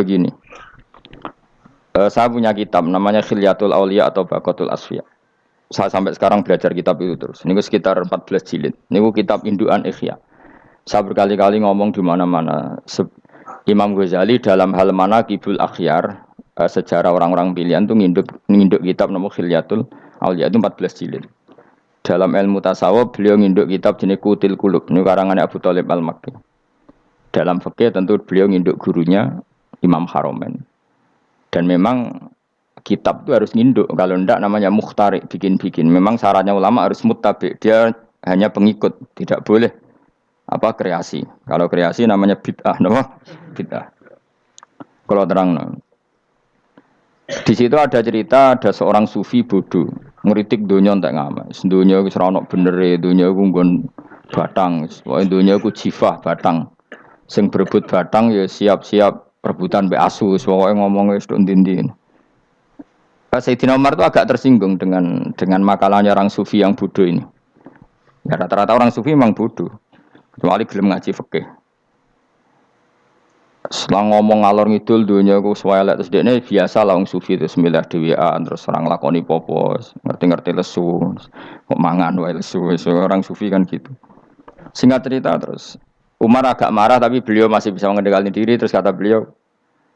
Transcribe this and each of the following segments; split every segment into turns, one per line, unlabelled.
begini. Saya punya kitab namanya Khilyatul Auliya atau Baqatul Asfiya. Saya sampai sekarang belajar kitab itu terus. Ini sekitar 14 jilid. Ini kitab indukan Ihya. Saya berkali-kali ngomong di mana-mana. Imam Ghazali dalam hal mana Kibul Akhyar, sejarah orang-orang pilihan itu nginduk kitab nama Khilyatul Auliya itu 14 jilid. Dalam ilmu tasawuf beliau nginduk kitab jenis Qutil Qulub. Ini karangannya Abu Thalib Al-Makki. Dalam fikih tentu beliau nginduk gurunya Imam Haromen. Dan memang kitab itu harus nginduk. Kalau tidak namanya mukhtarik, bikin-bikin. Memang syaratnya ulama harus muttabi. Dia hanya pengikut, tidak boleh kreasi. Kalau kreasi namanya bid'ah, bid'ah. Kalau terang, di situ ada cerita ada seorang sufi bodoh ngeritik dunia entek ngamas. Dunia wis ora ono benere, dunia ku nggon batang, pokoke dunia ku jifah batang. Sing berebut batang ya siap-siap rebutan mbek asu, pokoke ngomong wis tok ndi-ndi. Sayyidina Umar itu agak tersinggung dengan makalahnya orang sufi yang bodoh ini. Ya rata-rata orang sufi memang bodoh. Kecuali gelem ngaji fikih. Setelah ngomong ngalor ngidul dunia ku swelek terus dekne biasa lah wong sufi terus milih dhewean terus orang lakoni popo, ngerti-ngerti lesu, kok mangan wae lesu. Orang sufi kan gitu. Singkat cerita terus Umar agak marah tapi beliau masih bisa mengendalikan diri terus kata beliau,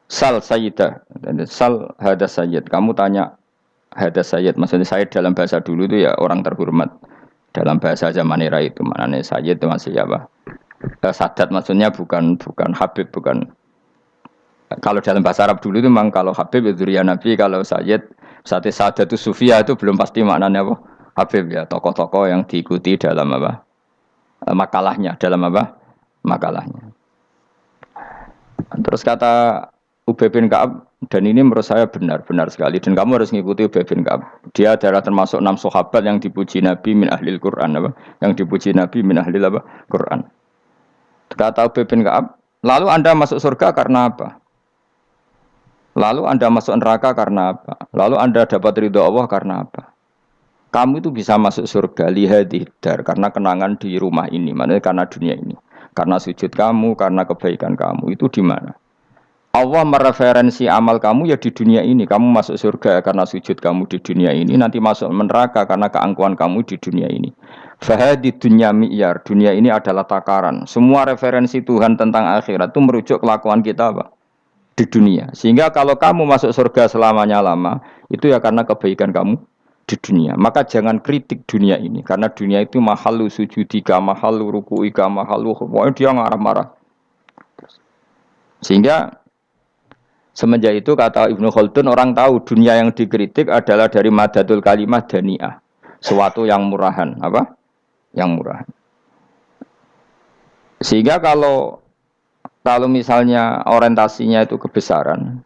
"Sal sayyidah." Sal hadas sayyid. Kamu tanya hadas sayyid. Maksudnya sayyid dalam bahasa dulu itu ya orang terhormat. Dalam bahasa zaman era itu maknanya sayyid itu masih apa? Sadat maksudnya bukan Habib, bukan. Kalau dalam bahasa Arab dulu itu memang kalau Habib itu ya Nabi, kalau Sayyid Sadat itu Sufia itu belum pasti maknanya apa? Habib ya, tokoh-tokoh yang diikuti dalam apa? Makalahnya, dalam apa? Makalahnya. Terus kata Ubay bin Ka'ab, dan ini menurut saya benar sekali dan kamu harus mengikuti Ubay bin Ka'ab. Dia adalah termasuk 6 sahabat yang dipuji Nabi min ahlil Quran apa? Yang dipuji Nabi min ahlil apa? Quran. Kata Ubay bin Ka'ab, lalu Anda masuk surga karena apa? Lalu Anda masuk neraka karena apa? Lalu Anda dapat ridho Allah karena apa? Kamu itu bisa masuk surga lihadidar karena kenangan di rumah ini, maksudnya karena dunia ini. Karena sujud kamu, karena kebaikan kamu. Itu di mana? Allah mereferensi amal kamu ya di dunia ini. Kamu masuk surga karena sujud kamu di dunia ini. Nanti masuk neraka karena keangkuhan kamu di dunia ini. Fahadi dunya mi'yar. Dunia ini adalah takaran. Semua referensi Tuhan tentang akhirat itu merujuk kelakuan kita apa? Di dunia. Sehingga kalau kamu masuk surga selamanya lama, itu ya karena kebaikan kamu di dunia. Maka jangan kritik dunia ini. Karena dunia itu mahalu sujudika, mahalu ruku'ika, mahalu pokoknya dia marah-marah. Sehingga semenjak itu kata Ibnu Khaldun orang tahu dunia yang dikritik adalah dari madatul kalimah dani'ah. Suatu yang murahan. Apa? Yang murahan. Sehingga kalau misalnya orientasinya itu kebesaran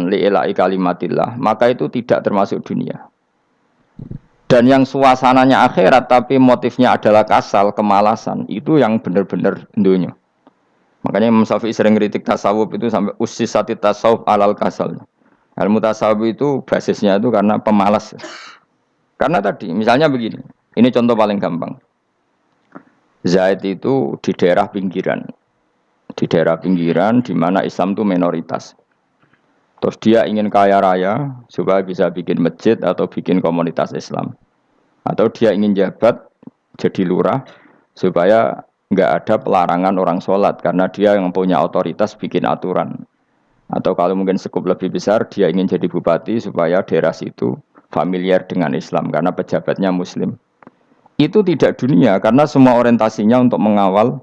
li'ilai kalimatillah, maka itu tidak termasuk dunia. Dan yang suasananya akhirat tapi motifnya adalah kasal, kemalasan, itu yang benar-benar dunia. Makanya Imam Syafi'i sering kritik tasawuf itu sampai ussisati tasawuf alal kasal. Ilmu tasawuf itu basisnya itu karena pemalas. Karena tadi misalnya begini, ini contoh paling gampang. Zaid itu di daerah pinggiran di mana Islam itu minoritas. Terus dia ingin kaya raya supaya bisa bikin masjid atau bikin komunitas Islam. Atau dia ingin jabat jadi lurah supaya enggak ada pelarangan orang sholat karena dia yang punya otoritas bikin aturan. Atau kalau mungkin skup lebih besar dia ingin jadi bupati supaya daerah situ familiar dengan Islam karena pejabatnya muslim. Itu tidak dunia karena semua orientasinya untuk mengawal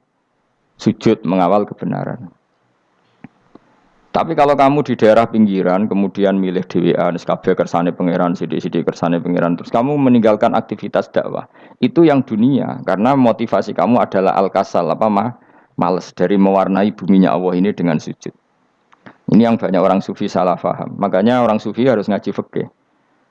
sujud, mengawal kebenaran. Tapi kalau kamu di daerah pinggiran, kemudian milih dhewean, kabeh kersane pangeran, sithik-sithik kersane pangeran, terus kamu meninggalkan aktivitas dakwah. Itu yang dunia, karena motivasi kamu adalah al-kasal, males dari mewarnai buminya Allah ini dengan sujud. Ini yang banyak orang sufi salah paham. Makanya orang sufi harus ngaji fikih.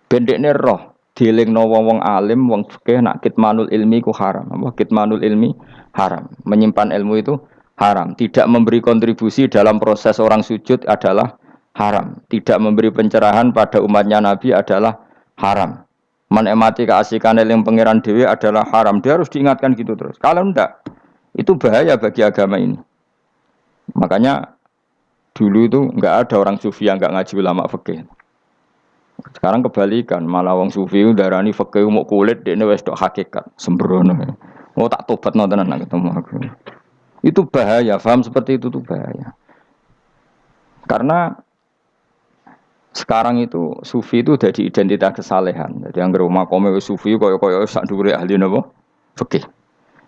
Bendekne roh, dielingno wong alim, wong fikih nak kitmanul ilmi ku haram. Kitmanul ilmi haram. Menyimpan ilmu itu haram. Tidak memberi kontribusi dalam proses orang sujud adalah haram. Tidak memberi pencerahan pada umatnya Nabi adalah haram. Menikmati keasikan eling pangeran dewi adalah haram. Dia harus diingatkan gitu terus. Kalau enggak, itu bahaya bagi agama ini. Makanya Dulu itu nggak ada orang sufi yang nggak ngaji ulama fikih. Sekarang kebalikan, malah wong sufi darani fikih mau kulit dekne wis tok hakikat, sembrono. Oh tak tobat tenan nak ketemu aku. Itu bahaya, paham seperti itu tuh bahaya. Karena sekarang itu sufi itu jadi identitas kesalehan. Jadi yang rumah kome sufi koyo sak dhuwure ahli napa? Fikih.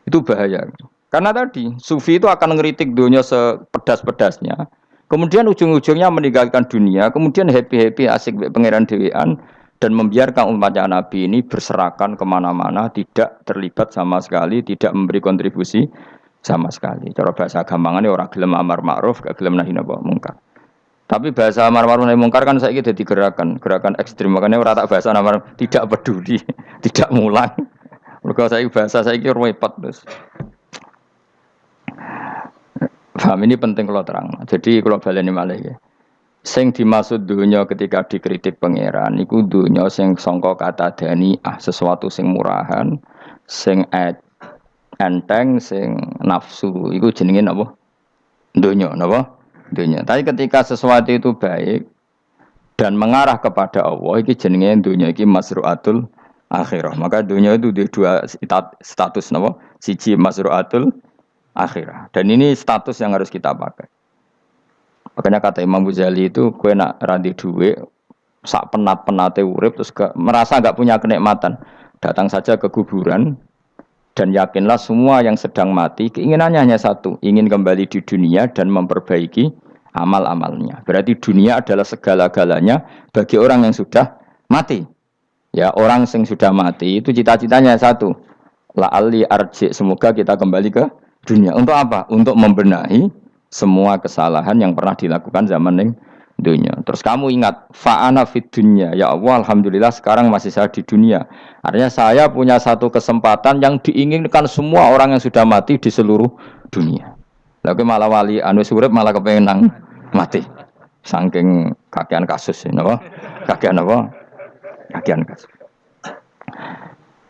Itu bahaya. Karena tadi sufi itu akan ngeritik dunia sepedas-pedasnya. Kemudian ujung-ujungnya meninggalkan dunia, kemudian happy-happy asik pangeran dewean dan membiarkan umatnya Nabi ini berserakan kemana-mana, tidak terlibat sama sekali, tidak memberi kontribusi sama sekali. Cara bahasa gampangannya orang gelem amar ma'ruf, gak gelem nahi mungkar. Tapi bahasa amar ma'ruf nahi mungkar kan saiki dadi gerakan ekstrem. Makanya ora tak bahasa amar tidak peduli, tidak mulang. Mergo saiki bahasa saiki repot terus. Paham ini penting kalau terang. Jadi kalau baleni malih ya. Sing dimaksud dunya ketika dikritik pangeran iku dunya sing sangka kata daniah, sesuatu sing murahan, sing enteng, sing nafsu. Iku jenenge napa? Dunya napa? Dunya. Tapi ketika sesuatu itu baik dan mengarah kepada Allah, iki jenenge dunya iki masruatul akhirah. Maka dunya itu di dua status napa? Siji masruatul akhirah. Dan ini status yang harus kita pakai. Makanya kata Imam Ghazali itu, kue nak randi duwe, sak penat-penate urip terus merasa enggak punya kenikmatan. Datang saja ke kuburan dan yakinlah semua yang sedang mati keinginannya hanya satu, ingin kembali di dunia dan memperbaiki amal-amalnya. Berarti dunia adalah segala-galanya bagi orang yang sudah mati. Ya, orang yang sudah mati itu cita-citanya satu. La'alli arji, semoga kita kembali ke dunia. Untuk apa? Untuk membenahi semua kesalahan yang pernah dilakukan zaman ning dunia. Terus kamu ingat, fa'ana fid dunya. Ya Allah, alhamdulillah sekarang masih saya di dunia. Artinya saya punya satu kesempatan yang diinginkan semua orang yang sudah mati di seluruh dunia. Lalu malah wali anu urip malah kepengen nang mati. Saking kakean kasus napa? Kakean apa? Kakean kasus.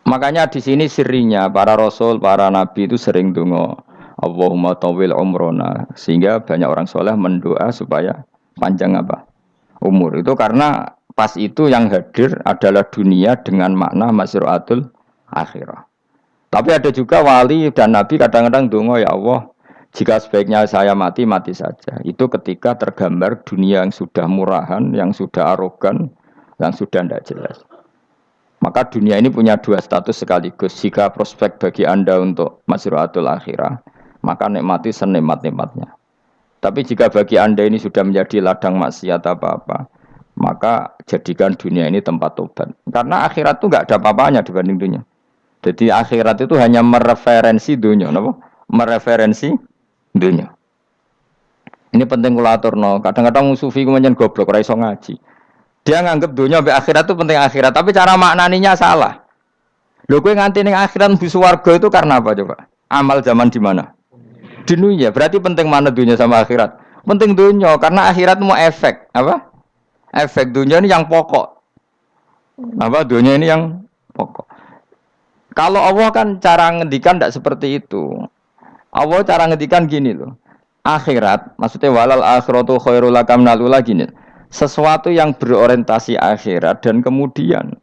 Makanya di sini sirinya para rasul, para nabi itu sering donga Allahumma tawil umrona, sehingga banyak orang soleh mendoa supaya panjang apa? Umur. Itu karena pas itu yang hadir adalah dunia dengan makna masruatul akhirah. Tapi ada juga wali dan nabi kadang-kadang donga, ya Allah, jika sebaiknya saya mati, mati saja. Itu ketika tergambar dunia yang sudah murahan, yang sudah arogan, yang sudah tidak jelas. Maka dunia ini punya dua status sekaligus. Jika prospek bagi Anda untuk masruatul akhirah, maka nikmati senikmat-nikmatnya. Tapi jika bagi Anda ini sudah menjadi ladang maksiat apa-apa, maka jadikan dunia ini tempat tobat. Karena akhirat itu enggak ada apa-apanya dibanding dunia. Jadi akhirat itu hanya mereferensi dunia, apa? Mereferensi dunia. Ini penting kula aturno. Kadang-kadang sufi ku menyen goblok ora iso ngaji. Dia nganggep dunia sampai akhirat itu penting akhirat, tapi cara maknaninya salah. Lho kowe nganti ning akhirat mlebu swarga itu karena apa coba? Amal zaman di mana? Di dunia. Berarti penting mana dunia sama akhirat? Penting dunia karena akhirat mau efek, apa? Efek dunia ini yang pokok. Apa dunia ini yang pokok. Kalau Allah kan cara ngendikan tidak seperti itu. Allah cara ngendikan gini loh. Akhirat, maksudnya walal akhiratu khairul laka minal ula gini. Sesuatu yang berorientasi akhirat dan kemudian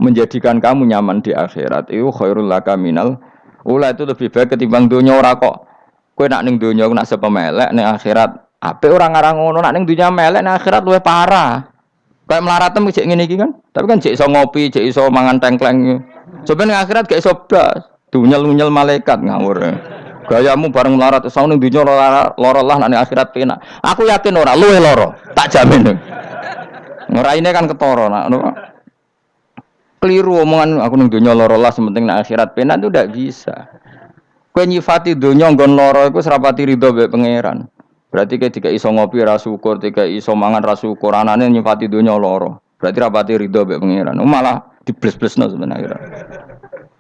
menjadikan kamu nyaman di akhirat itu khairul laka minal ula, itu lebih baik ketimbang dunia. Ora kok kowe nak ning dunia nak sepemelek ning akhirat apik ora ngarang ngono, nak ning dunia melek ning akhirat luwih parah. Kayak mlaratem cek ngene iki kan. Tapi kan cek iso ngopi, cek iso mangan tengkleng. Coba ning akhirat gak iso blas. Dunyel-unyel malaikat ngawur. Gayamu bareng melarat iso ning dunia lara lah nak ning akhirat penak. Aku yakin ora luwih lara, tak jamin. Ngeraine kan ketara nak keliru omongan aku ning dunia lara lah sementing ning akhirat penak itu ndak bisa. Kowe nyifati dunia nggon lara iku serapati ridho mbek pangeran. Berarti kayak tiga iso ngopi ra syukur, tiga iso mangan ra syukur, anane nyifati dunia lara. Berarti rapati ridho mbek pangeran. Malah dibles-blesno sebenarnya.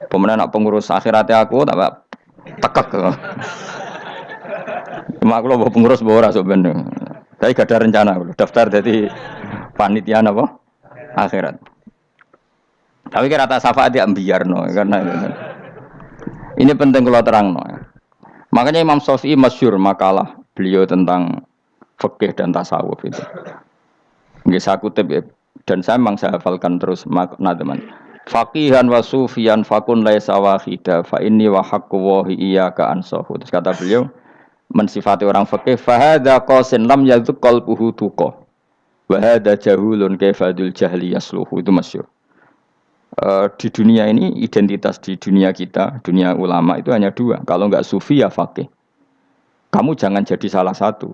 Pemenang nak pengurus akhiratnya aku tak tekek. Cuma aku lho pengurus ora sok ben. Tapi gak ada rencana daftar jadi panitia apa? Akhirat. Tapi kira tak syafaat ya biarno karena ini penting kalau terangno. Makanya Imam Syafi'i masyhur makalah beliau tentang fikih dan tasawuf itu. Nggih saya kutip ya. Dan saya hafalkan terus makna teman. Faqihan wa sufiyan fakun laisa wahida fa inni wa haqqu wa iyyaka ansahu. Terus kata beliau mensifati orang fikih fa hadza qasin lam yadzuq qalbuhu tuqa. Wa hadza jahulun kaifadul jahli yasluhu itu masyhur. Di dunia ini identitas di dunia kita, dunia ulama itu hanya dua. Kalau enggak sufi ya faqih. Kamu jangan jadi salah satu.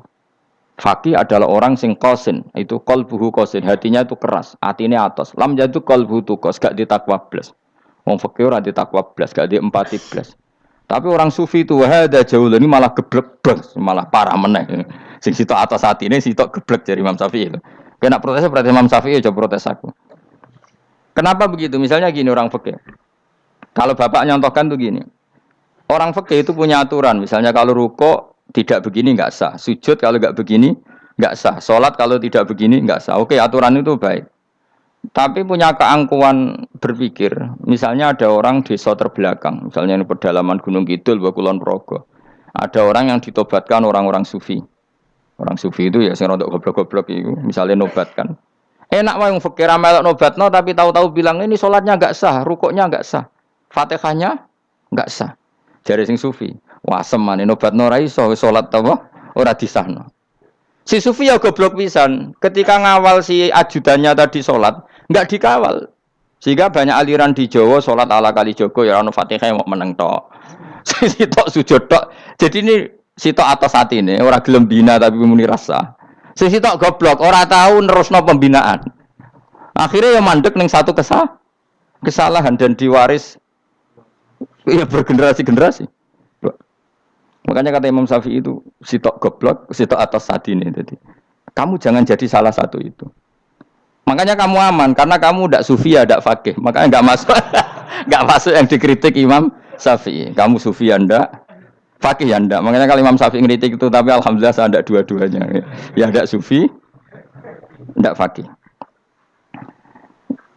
Faqih adalah orang sing qasin, itu qalbuhu qasin, hatinya itu keras, atine atos. Lam jadu qalbuhu tuqas, gak ditakwa blas. Wong faqih ora ditakwa blas, gak diempati blas. Tapi orang sufi itu wahada jauh ini malah geblek blas, malah parah meneh. Sing sitok atas atine sitok geblek dari Imam Syafi'i itu. Kena protes berarti Imam Syafi'i coba protes aku. Kenapa begitu? Misalnya gini orang fikih. Kalau bapak nyontohkan tuh gini. Orang fikih itu punya aturan. Misalnya kalau ruko tidak begini nggak sah. Sujud kalau nggak begini nggak sah. Sholat kalau tidak begini nggak sah. Oke, aturan itu baik. Tapi punya keangkuhan berpikir. Misalnya ada orang desa terbelakang. Misalnya di pedalaman Gunung Kidul, Kulon Progo. Ada orang yang ditobatkan orang-orang sufi. Orang sufi itu ya sing rodok goblok-goblok itu. Misalnya nobatkan. Enak wae wong fikir melok nobatno tapi tahu-tahu bilang ini salatnya enggak sah, rukuknya enggak sah. Fatihahnya enggak sah. Jare sing sufi, wah semane nobatno ora iso salat apa ora disahno. Si sufi ya goblok pisan, ketika ngawal si ajudannya tadi salat, enggak dikawal. Sehingga banyak aliran di Jawa salat ala kali Joko ya ono Fatihah mau meneng tok. Sitok sujud tok. Jadi ini sitok atas atine ora gelem bina tapi muni rasa. Sisi tok goblok, ora tahu nerusno pembinaan. Akhirnya ya mandek ning satu kesalahan dan diwaris ya bergenerasi-generasi. Makanya kata Imam Syafi'i itu sitok goblok, sitok atas sadine jadi. Kamu jangan jadi salah satu itu. Makanya kamu aman karena kamu ndak sufi ya ndak faqih. Makanya enggak masuk enggak masuk yang dikritik Imam Syafi'i. Kamu sufi ya ndak Fakih ya ndak. Makanya kalau Imam Syafi'i ngeritik itu, tapi alhamdulillah saya ndak dua-duanya. Ya ndak sufi, ndak fakih.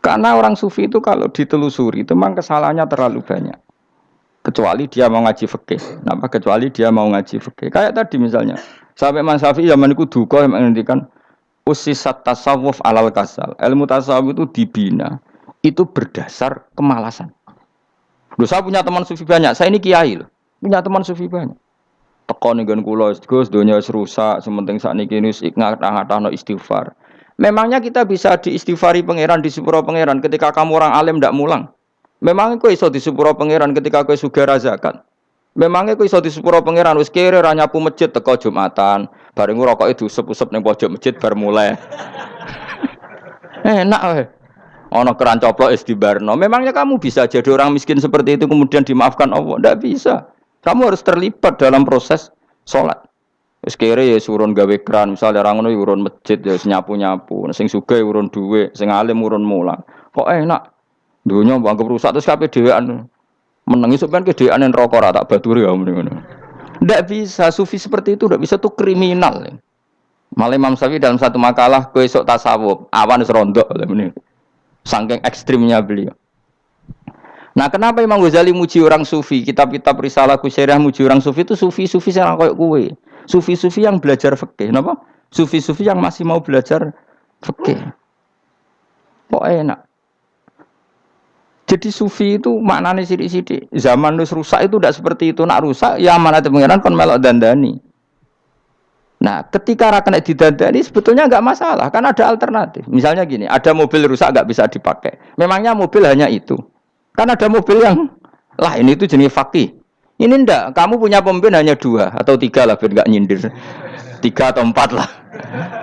Karena orang sufi itu kalau ditelusuri itu memang kesalahannya terlalu banyak. Kecuali dia mau ngaji fikih. Kenapa? Kecuali dia mau ngaji fikih. Kayak tadi misalnya, sampai Imam Syafi'i zaman itu duka yang menghentikan usisat tasawuf alal kasal. Ilmu tasawuf itu dibina. Itu berdasar kemalasan. Loh, saya punya teman sufi banyak. Saya ini kiai loh. Punya teman sufi banyak. Teko ning nggon kula, Gus, donya wis rusak, sementing sakniki wis ngatah-ngatahno istighfar. Memangnya kita bisa diistighfari pangeran, disepuro pangeran ketika kamu orang alim ndak mulang? Memangnya kowe iso disepuro pangeran ketika kowe sugih ra zakat? Memangnya kowe iso disepuro pangeran wis kere ra nyapu masjid teko Jumatan, bareng rokoke diusep-usep ning pojok masjid bar mulai. Enak wae. Ana keran coplok wis dibarno. Memangnya kamu bisa jadi orang miskin seperti itu kemudian dimaafkan Allah? Ndak bisa. Kamu harus terlibat dalam proses sholat. Wis kere ya urun gawe keran, misalnya orang ngono urun masjid ya nyapu-nyapu, sing sugih urun dhuwit, sing alim urun mulang. Kok enak? Dunya mbok anggap rusak terus kabeh dhewean. Meneng iso ben kedhewean neraka ra tak baturi ya ngono. Ndak bisa, sufi seperti itu ndak bisa, tuh kriminal. Malah Imam Syafi'i dalam satu makalah kowe esuk tasawuf, awan wis rondok ngene. Saking ekstrimnya beliau. Nah, kenapa Imam Ghazali muji orang sufi? Kitab-kitab Risalah Qusairiyah muji orang sufi itu sufi-sufi yang kayak kowe. Sufi-sufi yang belajar fikih, napa? Sufi-sufi yang masih mau belajar fikih. Kok enak. Jadi sufi itu maknanya sithik-sithik. Zaman wis rusak itu tidak seperti itu. Nak rusak ya amanat pengiran kon melok dandani. Nah, ketika ra kena didandani sebetulnya enggak masalah, kan ada alternatif. Misalnya gini, ada mobil rusak enggak bisa dipakai. Memangnya mobil hanya itu. Kan ada mobil yang lah ini itu jenis fakih. Ini ndak, kamu punya pemimpin hanya 2 atau 3 lah biar enggak nyindir. 3 atau 4 lah.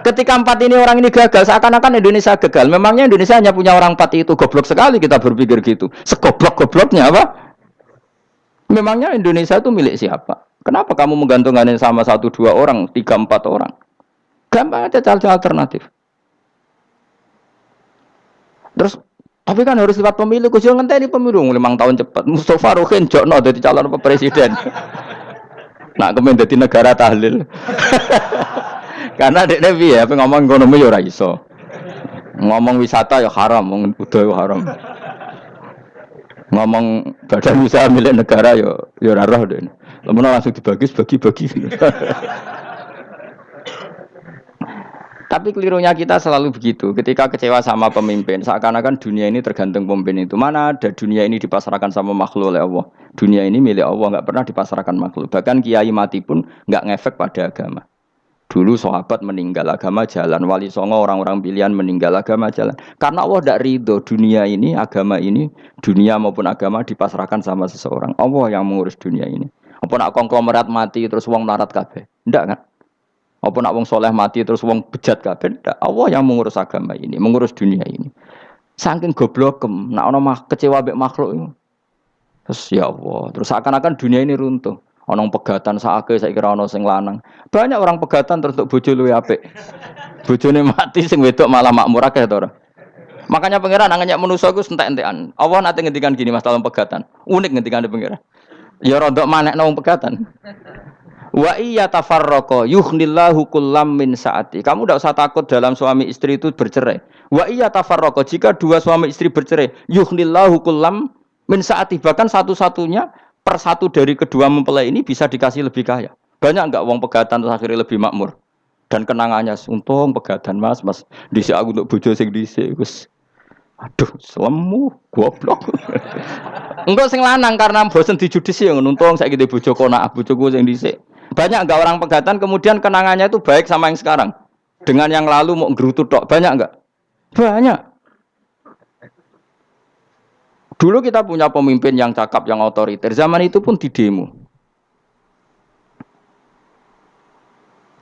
Ketika 4 ini orang ini gagal, seakan-akan Indonesia gagal. Memangnya Indonesia hanya punya orang 4 itu, goblok sekali kita berpikir gitu. Segoblok-gobloknya apa? Memangnya Indonesia itu milik siapa? Kenapa kamu menggantungkannya sama 1-2 orang, 3-4 orang? Gampang aja cari alternatif. Terus tapi kan harus lewat pemilu, khusus ngenteni pemilu 5 tahun cepat. Mustafa Ruhin jokno dadi calon presiden. Nah, kemen dadi negara tahlil. Karena dekne piye apa ngomong ekonomi ya ora iso. Ngomong wisata ya haram, ngomong budaya haram. Ngomong badan usaha milik negara ya ora roh dekne. Lamun langsung dibagi. Tapi kelirunya kita selalu begitu. Ketika kecewa sama pemimpin, seakan-akan dunia ini tergantung pemimpin itu. Mana ada dunia ini dipasrahkan sama makhluk oleh Allah. Dunia ini milik Allah, nggak pernah dipasrahkan makhluk. Bahkan kiai mati pun nggak ngefek pada agama. Dulu sahabat meninggal agama jalan, wali songo orang-orang pilihan meninggal agama jalan. Karena Allah tidak ridho dunia ini, agama ini, dunia maupun agama dipasrahkan sama seseorang. Allah yang mengurus dunia ini. Apa nak konglomerat mati terus wong larat kabeh? Tidak kan? Apa nak wong soleh mati terus wong bejat kabeh? Tidak. Allah yang mengurus agama ini, mengurus dunia ini. Saking goblokem, nak ono kecewa mbek makhluk itu. Terus ya Allah, terus seakan-akan dunia ini runtuh. Onong pegatan saake saya kira ono sing lanang. Banyak orang pegatan terus untuk bojo luwe apik. Bojone mati sing wedok malah makmur akeh to ora. Makanya pangeran nanya manusa iku entek-entekan. Allah nate ngendikan gini Mas dalam pegatan. Unik ngendikane pangeran. Ya rada manekno wong pegatan. Wa iya tafarraqa yughnillahu kullam min saati. Kamu tidak usah takut dalam suami istri itu bercerai. Wa iya tafarraqa jika dua suami istri bercerai, yughnillahu kullam min saati, bahkan satu-satunya per satu dari kedua mempelai ini bisa dikasih lebih kaya. Banyak enggak wong pegatan terus akhirnya lebih makmur. Dan kenangannya untung pegatan Mas dhisik aku untuk bojo sing dhisik wis. Aduh, selemu goblok. Engko sing lanang karena bosen dijudisi yang untung saiki di bojo konak bojoku sing dhisik. Banyak enggak orang pegatan kemudian kenangannya itu baik sama yang sekarang. Dengan yang lalu mau nggerutu tok, banyak enggak? Banyak. Dulu kita punya pemimpin yang cakap, yang otoriter. Zaman itu pun di demo.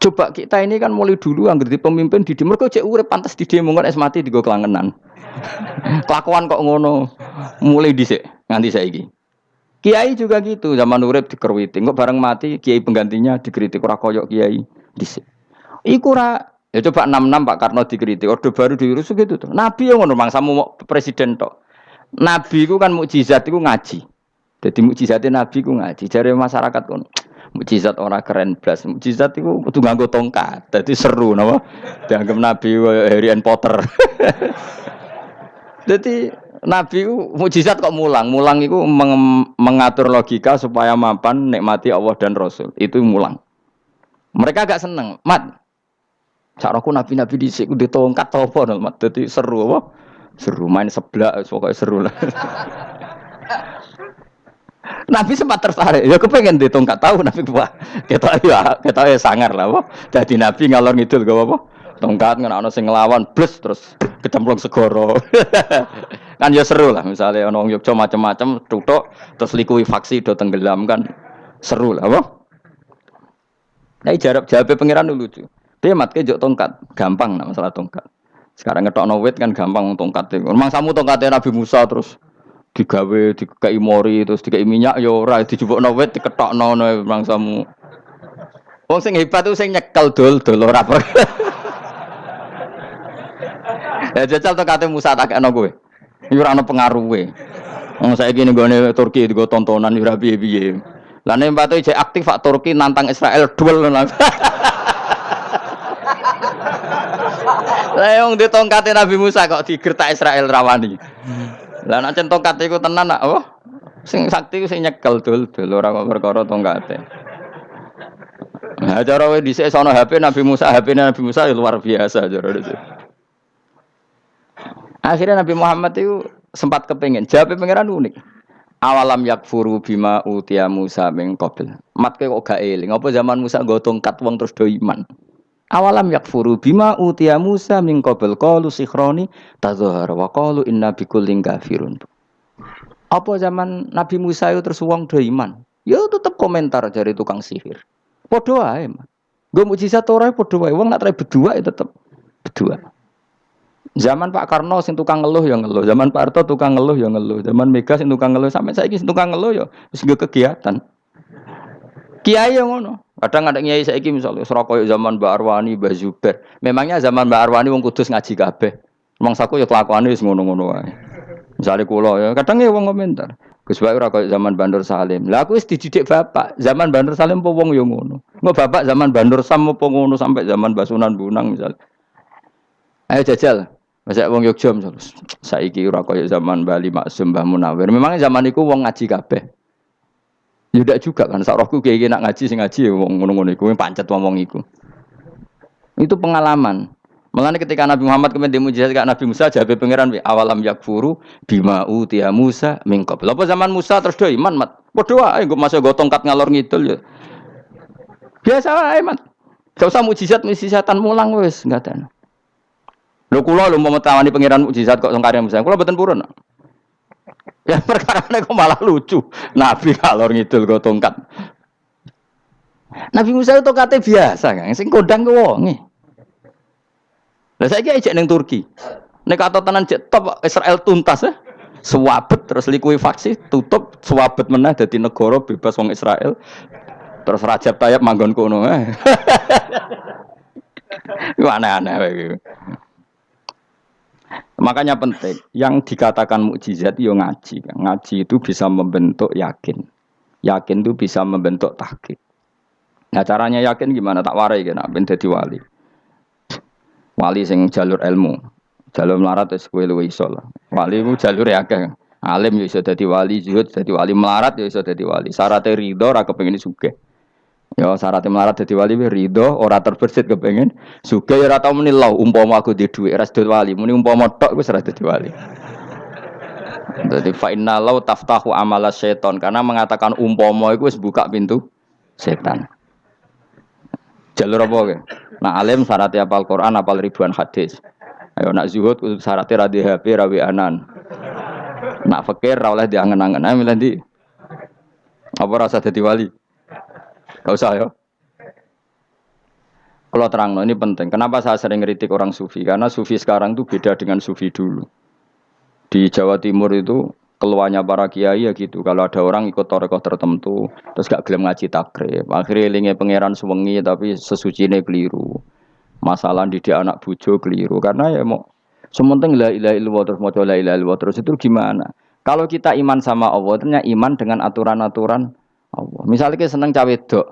Coba kita ini kan mulai dulu anggere pemimpin di demo. Mereka cek urip pantas di demo kan es mati digo kelangenan. Kelakuan kok ngono. Mulai dhisik nganti saiki. Kiai juga gitu, zaman urip dikerwiti. Kok bareng mati kiai penggantinya dikritik ora koyok kiai dhisik. Iku ora ya coba 66 Pak Karno dikritik, Orde Baru diurus gitu tuh. Nabi yang ngono mangsamu presiden tok. Nabi ku kan mukjizat iku ngaji. Jadi mukjizate Nabi ku ngaji. Jare masyarakat kon mukjizat ora keren blas. Mukjizat iku kudu nganggo tongkat. Dadi seru napa? Dianggap Nabi Harry Potter. Jadi Nabi ku mukjizat kok mulang. Mulang iku mengatur logika supaya mapan nikmati Allah dan Rasul. Itu mulang. Mereka agak seneng. Mat. Caraku nabi-nabi dhisik ku ditongkat to apa, Mat. Dadi seru apa? Seru main seblak, pokoknya seru lah. Nabi sempat tertarik, ya kepengen ditongkat tahu Nabi wah, kita ya sangar lah, wah. Jadi Nabi ngalor ngidul gak apa, tongkat ngena ono sing nglawan, blus terus kecemplung segoro. Kan ya seru lah, misalnya ono Yogyo macam-macam, tutuk terus likuifaksi do tenggelam kan seru lah, wah. Nah jawab pengiran dulu lucu. Dia matke jok tongkat, gampang lah masalah tongkat. Sekarang ngetokno wit kan gampang tongkate. Memang samu tongkate Nabi Musa terus digawe dikei mori terus dikei minyak ya ora dijupukno wit diketokno memang samu. Wong sing hebat ku sing nyekel dol ora. Ya jajal tongkate Musa tak kena kowe. Iki ora ono pengaruhe. Wong saiki ning gone Turki digo tontonan ora piye-piye. Lah nek mbate jek aktif Pak Turki nantang Israel duel. Lah wong di tongkate Nabi Musa kok digertak Israel rawani. Lah nek tongkat iku tenan nak apa? Sing sakti ku sing nyekel dul ora kok perkara tongkate. Nah, cara wae dhisik sono HP Nabi Musa, HP-ne Nabi Musa ya luar biasa cara itu. Akhirnya Nabi Muhammad itu sempat kepengin jawab pangeran unik. Awalam yakfuru bima utiya Musa min qabl. Matke kok gak eling, apa zaman Musa nggo tongkat wong terus do iman. Awalam yakfuru bima utiya Musa min qabl qalu sikhroni tazahara wa qalu inna bikullin kafirun. Apa zaman Nabi Musa itu terus wong do iman? Ya tetep komentar dari tukang sihir. Padha wae, Mas. Nggo mukjizat ora padha wae. Wong nak trai berdua ya tetep berdua. Zaman Pak Karno sing tukang ngeluh ya ngeluh, zaman Pak Harto tukang ngeluh ya ngeluh, zaman Mega sing tukang ngeluh sampai saiki sing tukang ngeluh ya wis nggo kegiatan. Kiai yang ngono. Kadang ada kiai saiki misalnya Surakoyo zaman Mbak Arwani, Mbak Zubair. Memangnya zaman Mbak Arwani wong Kudus ngaji kabeh. Wong saku ya kelakuane wis ngono-ngono wae. Misale kula ya kadang ya wong komentar. Gus wae ora koyo zaman Bandur Salim. Lah aku wis dididik bapak, zaman Bandur Salim apa wong ya ngono. Engko bapak zaman Bandur Sam apa ngono sampai zaman Basunan Bunang misal. Ayo jajal. Masa wong Yogya misal. Saiki ora koyo zaman Bali Maksum Mbah Munawir. Memangnya zaman iku wong ngaji kabeh. Ya ndak juga kan sak rohku kiye nak ngaji sing ngaji ya wong ngono-ngono iku pancet wong iku. Itu pengalaman. Mulane ketika Nabi Muhammad kemudian mujizat kak Nabi Musa jabe pangeran awalam yakfuru bima utiya Musa mingkop. Lha zaman Musa terus do iman mat. Padha wae nggo masuk go tongkat ngalor ngidul ya. Biasa wae mat. Gak usah mujizatan mulang wis ngaten. Lho kula lho mau tawani pangeran mujizat kok sing karya Musa. Kula mboten purun. Ya perkara kok malah lucu. Nabi ngalor ngidul go tongkat. Nabi Musa itu kate biasa kan sing kondang ku wonge. Lah saiki ejek ning Turki. Nek katotanan jek top Israel tuntas ya. Swabet terus likuifaksi tutup swabet meneh dadi negara bebas wong Israel. Terus Rajab Tayyip manggon kono. Iku aneh-aneh iki. Makanya penting yang dikatakan mukjizat yo ngaji. Ngaji itu bisa membentuk yakin. Yakin itu bisa membentuk tahqiq. Nah caranya yakin gimana tak warai kan ben dadi wali. Wali sing jalur ilmu, jalur melarat wis kowe luwih iso lah. Wali ku jalur akeh. Alim ya iso dadi wali, zuhud dadi wali, melarat ya iso dadi wali. Syaratnya ridho ora kepengin sugih. Ya syaratnya melarat dadi wali ridho ora terbersit kepengin sugih ya ora tau muni lho umpama aku di dhuwit ora dadi wali, muni umpama tok wis ora dadi wali. Dadi fa inna law taftahu amala syaiton karena mengatakan umpama iku wis buka pintu setan. Jalur apa ke? Nak alim syaratnya hafal Quran, hafal ribuan hadis. Ayo nak zuhud syaratnya ra di HP, ra anan. Nak fakir ra oleh diangen-angen. Ayo milih ndi? Apa rasa dadi wali? Enggak usah ya. Kalau terangno ini penting. Kenapa saya sering kritik orang sufi? Karena sufi sekarang itu beda dengan sufi dulu. Di Jawa Timur itu keluarnya para kiai ya gitu. Kalau ada orang ikut torekoh tertentu, terus gak gelem ngaji takrib. Akhirnya elinge pangeran suwengi tapi sesucine keliru. Masalah didik anak bojo keliru. Karena ya mau sementing la ilaha illallah terus maca la ilaha illallah terus itu gimana? Kalau kita iman sama Allah, ternyata iman dengan aturan-aturan Allah. Misalnya kita seneng cawe wedok,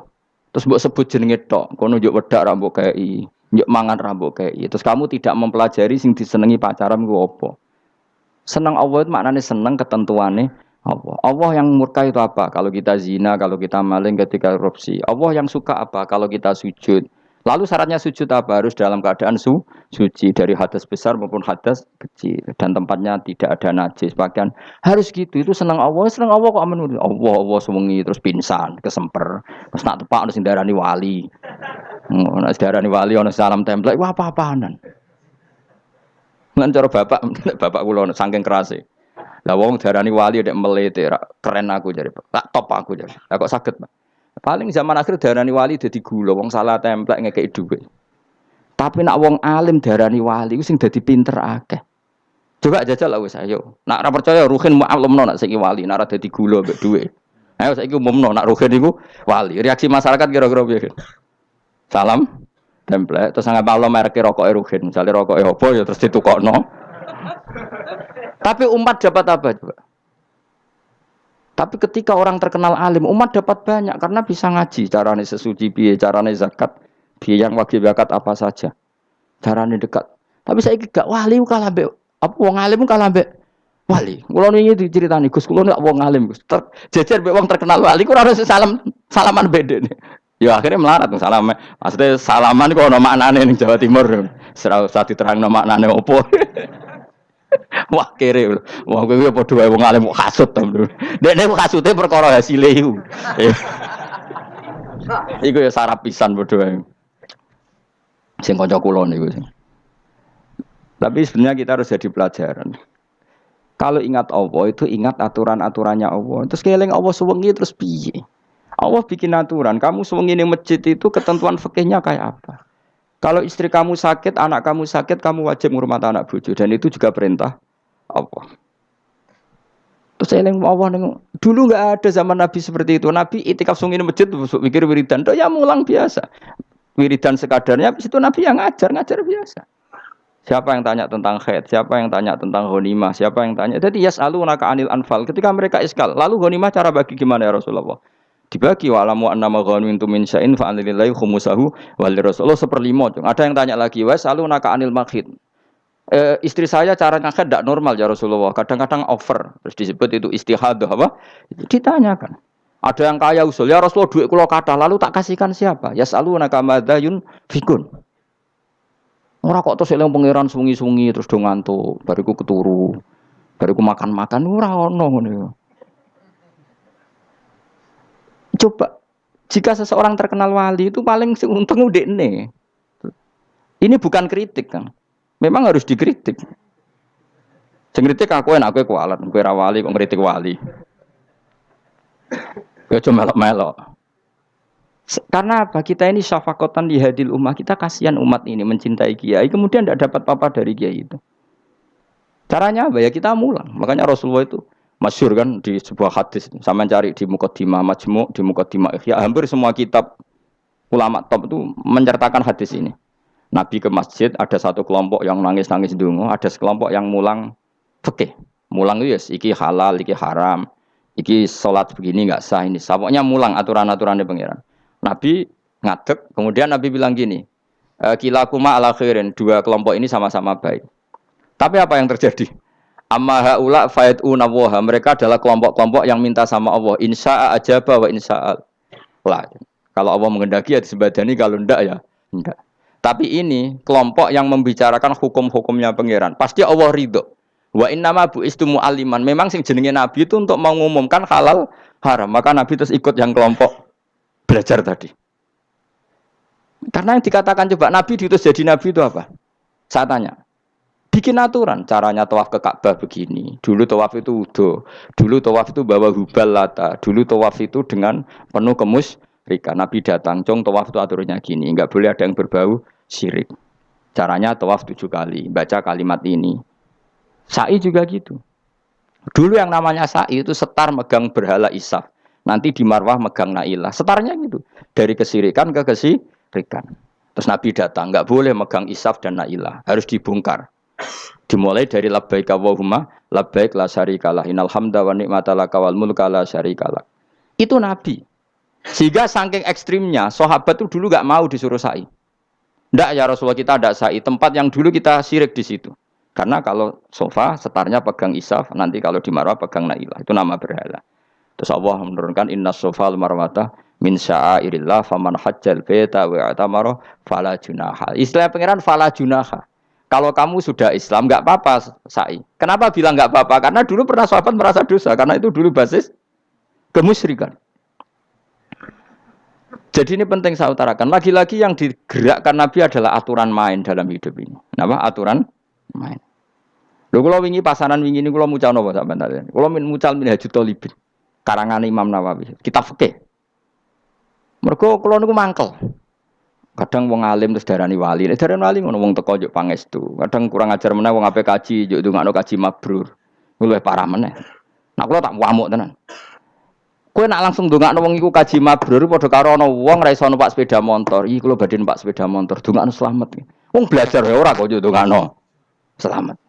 terus mbok sebut jenenge tok, kono njuk wedak ra mbok kei, njuk mangan ra mbok kei. Terus kamu tidak mempelajari sing disenengi pacaran ku apa? Senang Allah itu maknanya senang ketentuannya Allah. Allah yang murka itu apa? Kalau kita zina, kalau kita maling, ketika korupsi. Allah yang suka apa? Kalau kita sujud. Lalu syaratnya sujud apa? Harus dalam keadaan suci dari hadas besar maupun hadas kecil dan tempatnya tidak ada najis. Bahkan harus gitu. Itu senang Allah kok aman. Allah sewengi terus pingsan, kesemper. Terus nak tepak ono sing darani wali. Ono darani wali ono salam template. Wah apa-apaanan. Lan cara bapak kula saking kerase. Lah wong darani wali nek melete keren aku jare. Tak top aku jare. Lah kok saged, Pak. Paling zaman akhir darani wali dadi gula, wong salah templek ngekeki dhuwit. Tapi nak wong alim darani wali ku sing dadi pinter akeh. Coba jajal lah wis ayo. Nak ora percaya Ruhin mu'allimno nak saiki wali, nak ora dadi gula mbek dhuwit. Ayo saiki umumno nak Ruhin iku wali. Reaksi masyarakat kira-kira piye? Salam template terus nggak malu merek rokok Ruhin, misalnya rokok apa ya terus ditukokno. Tapi umat dapat apa coba? Tapi ketika orang terkenal alim, umat dapat banyak karena bisa ngaji, carane sesuci piye, carane zakat, piye yang wajib zakat apa saja, carane dekat. Tapi saya gak wali kalah mbek apa wong alim kalah mbek wali. Kula niki diceritani Gus, kula nek wong alim Gus, jejer mbek wong terkenal wali ku ora salaman bedene. Ya akhirnya melarat salam. Maksudnya salaman kok ono maknane ning Jawa Timur. Ora usah diterangno maknane opo. Wah kere. Wah kowe padha wae wong alim kok kasut to. Dekne kok kasute perkara hasile iku. Iku ya sarap pisan padha wae. Sing kanca kula niku. Tapi sebenarnya kita harus jadi pelajaran. Kalau ingat Allah itu ingat aturan-aturannya Allah. Terus keling Allah suwengi terus piye? Allah bikin aturan, kamu sewengi ning masjid itu ketentuan fikihnya kayak apa? Kalau istri kamu sakit, anak kamu sakit, kamu wajib ngurmat anak bojo dan itu juga perintah Allah. Terus eling Allah dulu enggak ada zaman Nabi seperti itu. Nabi itikaf sungi ning masjid mikir wiridan, ya mulang biasa. Wiridan sekadarnya habis itu Nabi yang ngajar biasa. Siapa yang tanya tentang haid, siapa yang tanya tentang ghanimah, siapa yang tanya. Jadi yas'alunaka 'anil anfal. Ketika mereka iskal, lalu ghanimah cara bagi gimana ya Rasulullah? Dibagi wa alamu annama ghanimtum min syai'in fa lillahi khumusahu wal rasulullah 1/5. Ada yang tanya lagi, "Wa salunaka 'anil makhid." Istri saya cara ngakad tidak normal ya Rasulullah. Kadang-kadang over. Terus disebut itu istihadah apa? Ditanyakan. Ada yang kaya usul, ya Rasulullah duit kula kathah lalu tak kasihkan siapa? Ya salunaka madzayun fikun. Ora kok terus eling pangeran sungi-sungi terus do ngantuk, bariku keturu. Bariku makan-makan ora ono ngono ya. Coba jika seseorang terkenal wali itu paling sing untung udekne. Ini bukan kritik kan. Memang harus dikritik. Sing kritik aku enak kowe kualat, kowe ra wali kok ngritik wali. Kowe aja melok-melok. Karena apa? Kita ini syafakotan di hadil ummah, kita kasihan umat ini mencintai kiai, kemudian tidak dapat apa-apa dari kiai itu. Caranya apa ya? Kita mulang. Makanya Rasulullah itu masyhur kan di sebuah hadis. Sama cari di Muqaddimah Majmu', di Muqaddimah Ihya, hampir semua kitab ulama top itu menceritakan hadis ini. Nabi ke masjid, ada satu kelompok yang nangis-nangis ndonga, ada sekelompok yang mulang fikih. Mulang itu ya, iki halal, iki haram, iki sholat begini nggak sah ini. Pokoknya mulang aturan-aturannya pangeran. Nabi ngadeg, kemudian Nabi bilang gini, kilakuma ala khairin, dua kelompok ini sama-sama baik. Tapi apa yang terjadi? Amma haula fayatuna waha, mereka adalah kelompok-kelompok yang minta sama Allah, insya'a ajaba wa insya'al. Lah, kalau Allah mengendaki ya disebadani, kalau ndak ya enggak. Tapi ini kelompok yang membicarakan hukum-hukumnya pangeran, pasti Allah ridho. Wa innama bu'istu mu'alliman, memang sing jenenge Nabi itu untuk mengumumkan halal haram, maka Nabi terus ikut yang kelompok belajar tadi. Karena yang dikatakan coba Nabi diutus jadi Nabi itu apa? Saya tanya. Bikin aturan, caranya tawaf ke Ka'bah begini. Dulu tawaf itu wudu. Dulu tawaf itu bawa hubal lata. Dulu tawaf itu dengan penuh kemusyrikan. Nabi datang, cong tawaf itu aturannya gini. Enggak boleh ada yang berbau syirik. Caranya tawaf 7 kali. Baca kalimat ini. Sa'i juga gitu. Dulu yang namanya sa'i itu setar megang berhala Isaf. Nanti di Marwah megang Nailah. Setarnya gitu. Dari kesirikan ke kesirikan. Terus Nabi datang. Enggak boleh megang Isaf dan Nailah. Harus dibongkar. Dimulai dari labbaik Allahumma labbaik la syarikalah innal hamda wa ni'mata laka wal mulka la syarikalah. Itu Nabi. Sehingga saking ekstrimnya sahabat itu dulu enggak mau disuruh sa'i. Enggak ya Rasulullah, kita ada sa'i, tempat yang dulu kita syirik di situ. Karena kalau sofa setarnya pegang Isaf, nanti kalau di Marwah pegang Nailah. Itu nama berhala. Terus Allah menurunkan inna sofal marwata min sya'airillah faman hajjal baita wa i'tamara fala junaha. Istilah pangeran fala junaha. Kalau kamu sudah Islam enggak apa-apa sa'i. Kenapa bilang enggak apa-apa? Karena dulu pernah sahabat merasa dosa, karena itu dulu basis kemusyrikan. Jadi ini penting saya utarakan. Lagi-lagi yang digerakkan Nabi adalah aturan main dalam hidup ini. Apa? Aturan main. Lho kula wingi pasanan wingi niku kula mucal napa sampean tadi. Kula mucal Minhajul Thalibin. Karangan Imam Nawawi. Kitab fikih. Mergo kula niku mangkel. Kadang wong alim terus darani wali. Nek darani wali ngono wong teko njuk pangestu. Kadang kurang ajar meneh wong ape kaji njuk ndongakno kaji mabrur. Luwih parah meneh. Nah kula tak wamuk tenan. Kowe nak langsung ndongakno wong iku kaji mabrur padha karo ana wong ra iso numpak sepeda motor. Iki kula badhe numpak sepeda motor, ndongakno slamet. Wong belajar ya ora kok njuk ndongakno slamet.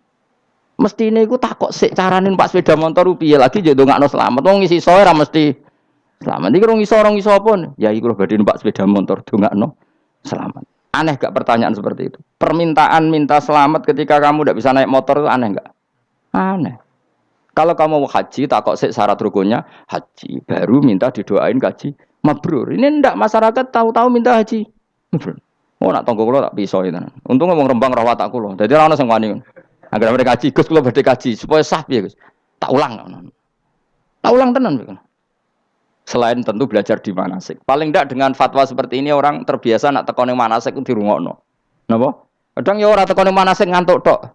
Mestine iku takok sik carane numpak sepeda motor piye lagi njuk ndongakno slamet. Wong isi iso ora mesti slamet. Iki rong iso apa? Ya iki kula badhe numpak sepeda motor ndongakno selamat. Aneh gak pertanyaan seperti itu? Permintaan minta selamat ketika kamu tidak bisa naik motor itu aneh gak? Aneh. Kalau kamu mau haji, tak kok syarat rukunnya haji, baru minta didoain haji mabrur. Ini ndak masyarakat tahu-tahu minta haji mabrur. Oh nak tonggo kula tak pisau itu. Untung ngomong Rembang rawat aku loh. Jadi orang sing wani. Agar mereka haji, Gus kula badhe haji supaya sah piye Gus. Tak ulang. Tak ulang tenan Gus. Selain tentu belajar di manasik. Paling tidak dengan fatwa seperti ini orang terbiasa nak teko ning manasik ku dirungokno. Napa? Kadang ya ora teko ning manasik ngantuk tok.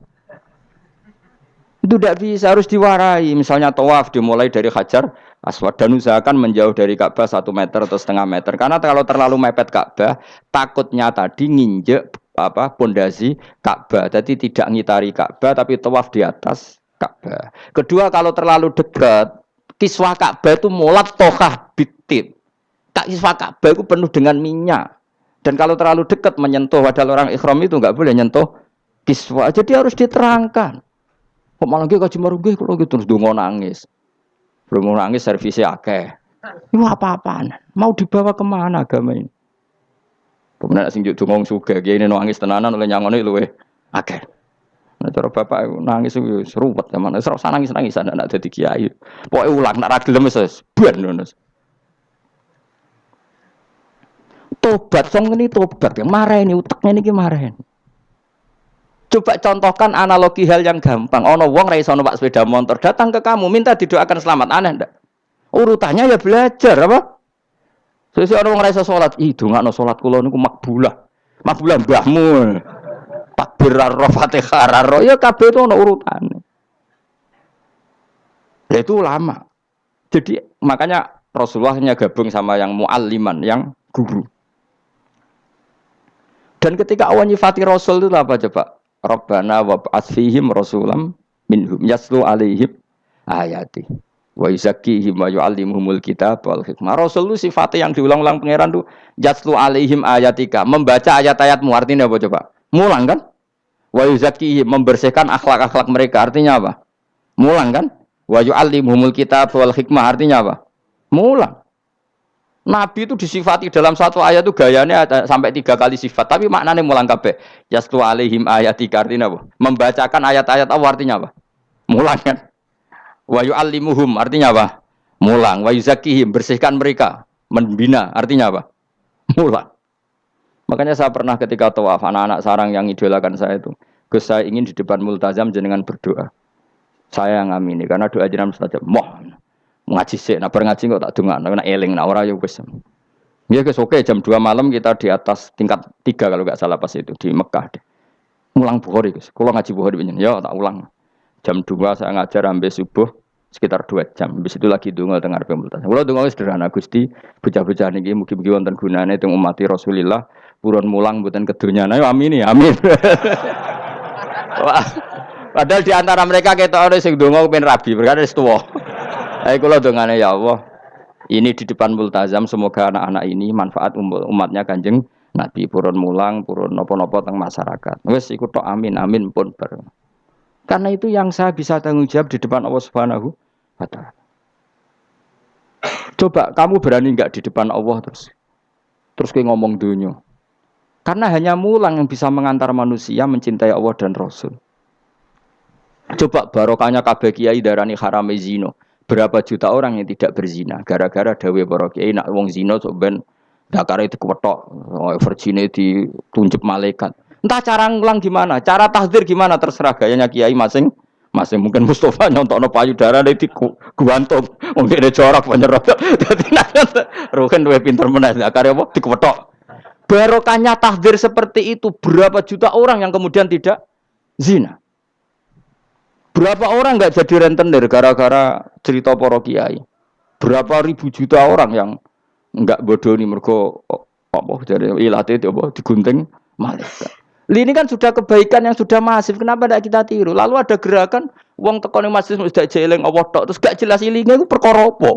Itu tidak bisa, harus diwarai. Misalnya tawaf dimulai dari Hajar Aswad dan usahakan menjauh dari Ka'bah 1 meter atau setengah meter. Karena kalau terlalu mepet Ka'bah, takutnya tadi nginjek pondasi Ka'bah. Jadi tidak ngitari Ka'bah tapi tawaf di atas Ka'bah. Kedua, kalau terlalu dekat, kiswah Ka'bah itu mulat tohah bitit. Kiswah Ka'bah itu penuh dengan minyak. Dan kalau terlalu dekat menyentuh, padahal orang ikhram itu enggak boleh nyentuh kiswah. Jadi harus diterangkan. Kok malah nggih kaji maru nggih kula terus ndonga nangis. Ndonga nangis servisnya akeh. Itu apa-apaan? Mau dibawa kemana agama ini? Kemudian sing juk ndonga sugih kiye nangis tenanan oleh nyangone luwe akeh. Nah cara bapak nangis yo seruwet zaman. Wis ora usah nangis-nangis anak dadi kiai. Pokoke ulang nek ra gelem wis ben ngono. Tobat song ngene tobat, mareni utek ngene iki mareni. Coba contohkan analogi hal yang gampang. Ono wong ra iso numpak sepeda motor, datang ke kamu minta didoakan selamat, aneh ndak? Urutannya ya belajar apa? Sesuk ono wong ra iso salat, ih dongakno salat kula niku makbulah. Makbulah mbahmu. Takbir ro Fatihah ro ya kabeh itu ono urutane. Ya itu ulama. Jadi makanya Rasulullahnya gabung sama yang mualliman, yang guru. Dan ketika awan nyifati Rasul itu apa coba? Rabbana wab'ats fihim rasulam minhum yaslu alaihim ayati wa yuzakkihim wa yu'allimuhumul kitab wal hikmah. Rasul itu sifatnya yang diulang-ulang pangeran tuh yaslu alaihim ayatika, membaca ayat-ayatmu, artinya apa coba? Mulang kan? Wa yuzakkihim, membersihkan akhlak-akhlak mereka, artinya apa? Mulang kan? Wa yu'allimuhumul kitab wal hikmah, artinya apa? Mulang. Nabi itu disifati dalam satu ayat itu gayanya ada sampai 3 kali sifat, tapi maknanya mulang kabeh. Yaslu alaihim ayatika, artinya apa? Membacakan ayat-ayat Allah, artinya apa? Mulang kan? Wa yu'allimuhum, artinya apa? Mulang. Wa yuzakkihim, bersihkan mereka, membina, artinya apa? Mulang. Makanya saya pernah ketika tawaf, anak-anak sarang yang idolakan saya itu, Gus, saya ingin di depan multazam jenengan berdoa. Saya yang amini, karena doa jenengan mustajab. Ngaji sih, nah ngaji kok tak dengar, nah eling, nah orang ya wis. Ya guys, oke, jam 2 malam kita di atas tingkat 3 kalau nggak salah pas itu di Mekah. Ulang Bukhari guys, kalau ngaji Bukhari begini, ya tak ulang. Jam 2 saya ngajar sampai subuh sekitar 2 jam. Habis itu lagi donga tengah pemultas. Kalau donga sederhana Gusti, bocah-bocah niki mugi-mugi wonten gunane teng umat Rasulillah, purun mulang mboten kedunyane. Amin ya, amin. Padahal di antara mereka kita orang sing donga pengen rabi, berkata wis tuwa. Ayo kula dongane ya Allah. Ini di depan multazam semoga anak-anak ini manfaat umatnya Kanjeng Nabi, purun mulang, purun napa-napa teng masyarakat. Wis iku tok amin amin pun bareng. Karena itu yang saya bisa tanggung jawab di depan Allah Subhanahu wa taala. Coba kamu berani enggak di depan Allah terus kayak ngomong dunia. Karena hanya mulang yang bisa mengantar manusia mencintai Allah dan Rasul. Coba barokahnya kabeh kiai darani harame zina. Berapa juta orang yang tidak berzina gara-gara dawe para kiai nak wong zina sok ben dakare dikwetok, virgine ditunjuk malaikat. Entah cara ngulang gimana, cara tahdzir gimana terserah gayanya kiai masing-masing. Mungkin Mustafa nyontokno payudara nek diguantung, wong dene jorok penyerot. Dadi nek rohen duwe pinter meneh dakare apa dikwetok. Barokahnya tahdzir seperti itu berapa juta orang yang kemudian tidak zina. Berapa orang enggak jadi rentenir gara-gara cerita para kiai? Berapa ribu juta orang yang enggak bodoni mergo apa jadi ilate itu apa digunting malaikat. Ini kan sudah kebaikan yang sudah masif. Kenapa tidak kita tiru? Lalu ada gerakan wong teko ning masjid sudah jeleng Allah tok terus gak jelas ilinge iku perkara apa?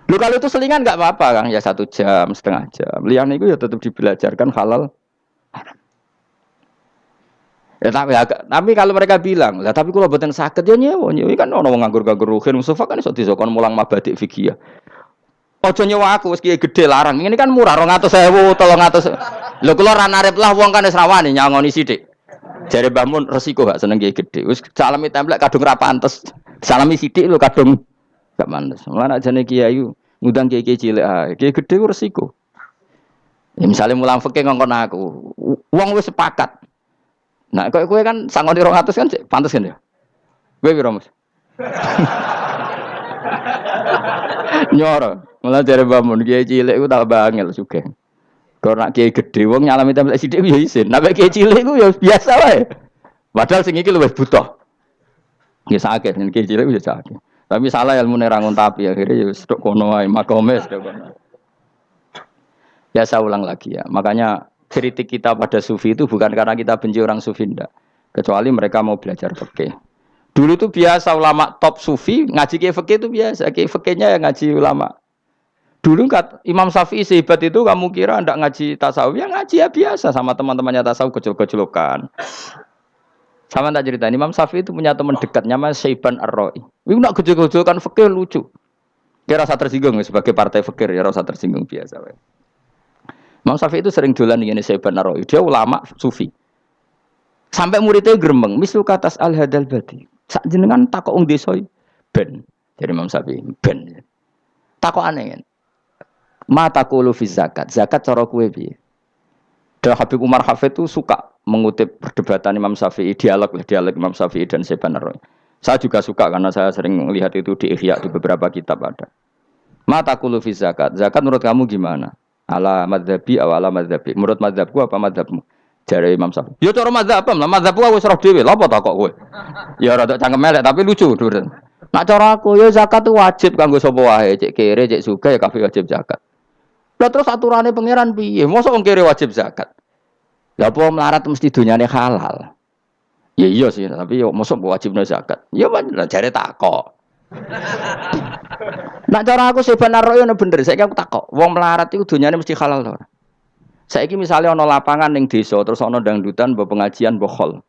Lho kalau itu selingan enggak apa-apa, Kang. Ya 1 jam, setengah jam. Liyane iku ya tetap dibelajarkan halal. Ya, tapi kalau mereka bilang, lah tapi kalau buatan sakit ya nyewa kan orang nganggur-nganggur ruhin Mustafa kan iso disokon mulang mabadik fikih. Ojo nyewa aku wis kiye gede larang. Ini kan murah 200.000, 300. Lho kula ra narep lah wong kan wis rawani nyangoni sithik. Jare Mbah Mun resiko gak seneng kiye gede. Wis salami templek kadung ra pantes. Salami sithik lho kadung gak pantes. Mulane jane kiai ngundang kiai cilik ae. Kiai gede ku resiko. Ya misalnya mulang fikih ngongkon aku. Wong wis sepakat. Nah, kowe kan sangoni 200 kan pantes kan ya? Kowe piro, Mas? Nyoro. Malah jare bangun kiai cilik ku tak bangel sugih. Kok nak kiai gedhe wong nyalami templek sithik ya isin. Nek kiai cilik ku ya biasa wae. Padahal sing iki luwih butuh. Ya sakit nek kiai cilik ya sakit. Tapi salah ilmune ra ngontapi akhirnya ya wis tok kono wae makome tok kono. Ya saya ulang lagi ya. Makanya kritik kita pada sufi itu bukan karena kita benci orang sufi enggak. Kecuali mereka mau belajar fikih. Dulu itu biasa ulama top sufi ngaji kiai fikih itu biasa. Kiai fikihnya yang ngaji ulama. Dulu Imam Syafi'i sehebat itu kamu kira enggak ngaji tasawuf? Ya ngaji ya biasa sama teman-temannya tasawuf kecil-kecilokan. Sama tak cerita Imam Syafi'i itu punya teman dekat namanya Syaiban Ar-Ra'i. Itu nak kecil-kecilokan fikih lucu. Dia rasa tersinggung sebagai partai fikih ya rasa tersinggung biasa. Imam Syafi'i itu sering dolan ngene Syaiban Ar-Ra'i. Dia ulama sufi. Sampai muridnya gremeng, mislu katas al-hadal badi. Sak jenengan takok wong desa ben. Jadi Imam Syafi'i ben. Takok aneh kan. Ma taqulu fi zakat. Zakat cara kowe piye? Dan Habib Umar Hafid itu suka mengutip perdebatan Imam Syafi'i, dialog Imam Syafi'i dan Syekh Ar-Rawi. Saya juga suka karena saya sering melihat itu di Ihya di beberapa kitab ada. Mata kulu fi zakat. Zakat menurut kamu gimana? Ala madzhabi aw ala madzhabi. Menurut madzhabku apa madzhabmu? Jare Imam Syafi'i. Ya cara madzhab apa? Lah madzhabku wis roh dhewe. Lha apa tak kok kowe? Ya rada cangkem elek tapi lucu, Dur. Nak cara aku ya zakat itu wajib kanggo sapa wae, cek kere, cek sugih ya kabeh wajib zakat. Lah terus aturannya pangeran piye? Mosok wong kere wajib zakat. Lah apa melarat mesti dunyane halal. Ya iya sih, tapi yo mosok wajibna zakat. Ya jare takok. Nak cara aku sebenarnya ono bener, saiki aku takok. Wong melarat iku dunyane mesti halal to. Saiki misale ana lapangan ning desa terus ana dangdutan mbok pengajian mbok hol.